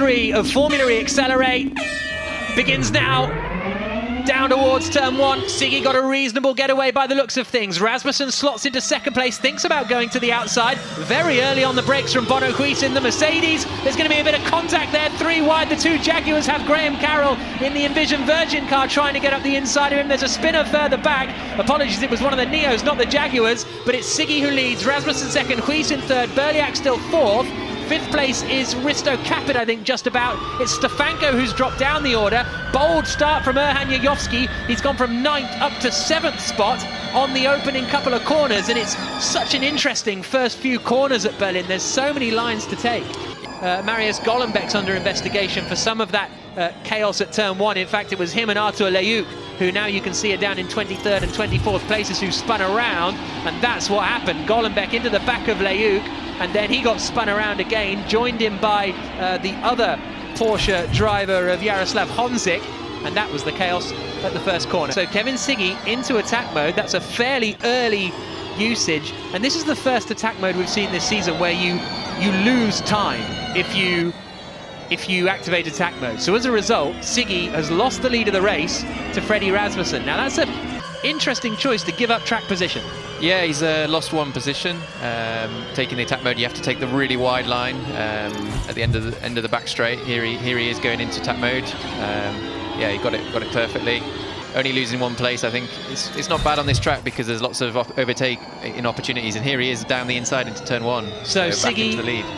3 of Formula E Accelerate begins now. Down towards turn 1. Siggy got a reasonable getaway by the looks of things. Rasmussen slots into second place, thinks about going to the outside. Very early on the brakes from Bono Huis in the Mercedes. There's going to be a bit of contact there. 3 wide. The 2 Jaguars have Graham Carroll in the Envision Virgin car trying to get up the inside of him. There's a spinner further back. Apologies, it was one of the Neos, not the Jaguars. But it's Siggy who leads. Rasmussen second, Huis in third, Berliak still fourth. 5th place is Risto Capit, I think, just about. It's Stefanko who's dropped down the order. Bold start from Erhan Jajovski. He's gone from 9th up to 7th spot on the opening couple of corners, and it's such an interesting first few corners at Berlin. There's so many lines to take. Marius Golombek's under investigation for some of that chaos at turn 1. In fact, it was him and Artur Leyuk, who now you can see are down in 23rd and 24th places, who spun around, and that's what happened. Golombek into the back of Leyuk, and then he got spun around again, joined in by the other Porsche driver of Jaroslav Honzik, and that was the chaos at the first corner. So Kevin Siggy into attack mode. That's a fairly early usage, and this is the first attack mode we've seen this season where you lose time if you activate attack mode. So as a result, Siggy has lost the lead of the race to Freddie Rasmussen. Now that's an interesting choice to give up track position. Yeah, he's lost one position. Taking the attack mode, you have to take the really wide line at the end of the back straight. Here he is going into attack mode. Yeah, he got it perfectly. Only losing one place, I think it's not bad on this track because there's lots of overtaking opportunities, and here he is down the inside into turn 1. So Siggy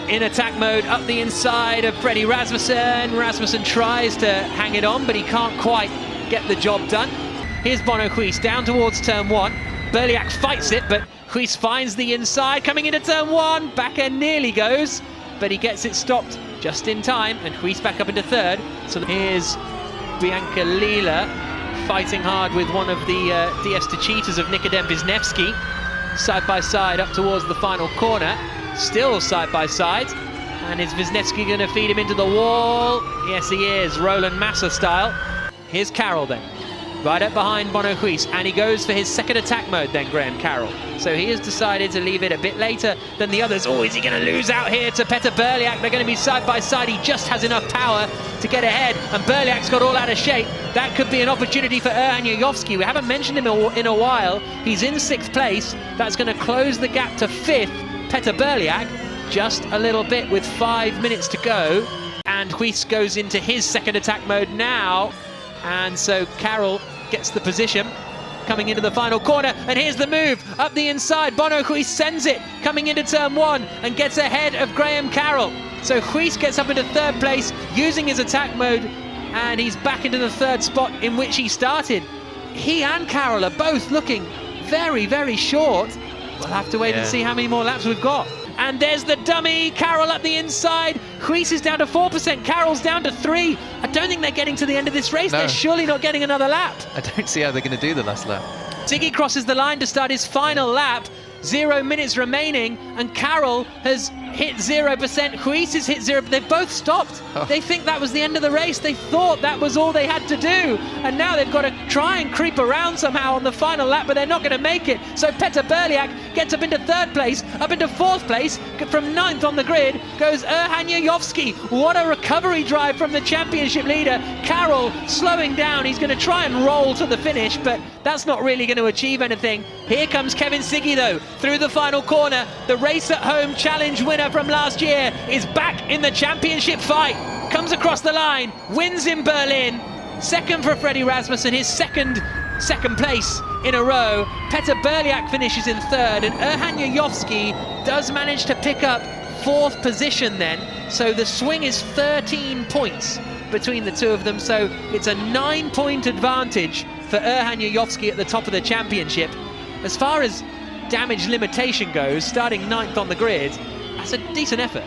in attack mode up the inside of Freddie Rasmussen. Rasmussen tries to hang it on, but he can't quite get the job done. Here's Bono Huis down towards turn 1. Berliak fights it, but Huis finds the inside, coming into turn 1. Back end nearly goes, but he gets it stopped just in time, and Huis back up into third. So here's Bianca Lila fighting hard with one of the DS cheaters of Nikodem Wisniewski. Side by side up towards the final corner. Still side by side. And is Wisniewski going to feed him into the wall? Yes, he is, Roland Massa style. Here's Carroll then. Right up behind Bono Huis, and he goes for his second attack mode then, Graham Carroll. So he has decided to leave it a bit later than the others. Oh, is he going to lose out here to Peter Berliak? They're going to be side by side. He just has enough power to get ahead, and Berliak's got all out of shape. That could be an opportunity for Erhan Jajovski. We haven't mentioned him in a while. He's in 6th place. That's going to close the gap to 5th. Peter Berliak, just a little bit with 5 minutes to go. And Huis goes into his second attack mode now. And so Carroll gets the position coming into the final corner, and here's the move up the inside. Bono Huis sends it coming into turn 1 and gets ahead of Graham Carroll. So Huis gets up into 3rd place using his attack mode, and he's back into the 3rd spot in which he started. He and Carroll are both looking very, very short. We'll have to wait and see how many more laps we've got. And there's the dummy, Carroll up the inside. Huis is down to 4%, Carroll's down to 3%. I don't think they're getting to the end of this race. No. They're surely not getting another lap. I don't see how they're going to do the last lap. Siggy crosses the line to start his final lap. 0 minutes remaining, and Carroll has hit 0%. Huis has hit 0%. They've both stopped. Oh. They think that was the end of the race. They thought that was all they had to do. And now they've got to try and creep around somehow on the final lap, but they're not going to make it. So Peter Berliak gets up into 3rd place, up into 4th place. From 9th on the grid goes Erhan Jajovski. What a recovery drive from the championship leader. Carroll slowing down. He's going to try and roll to the finish, but that's not really going to achieve anything. Here comes Kevin Siggy, though, through the final corner. The Race at Home Challenge winner from last year is back in the championship fight. Comes across the line, wins in Berlin. 2nd for Freddie Rasmussen, his second place in a row. Peter Berliak finishes in 3rd, and Erhan Jajovski does manage to pick up 4th position then. So the swing is 13 points between the two of them. So it's a 9-point advantage for Erhan Jajovski at the top of the championship. As far as damage limitation goes, starting 9th on the grid, that's a decent effort.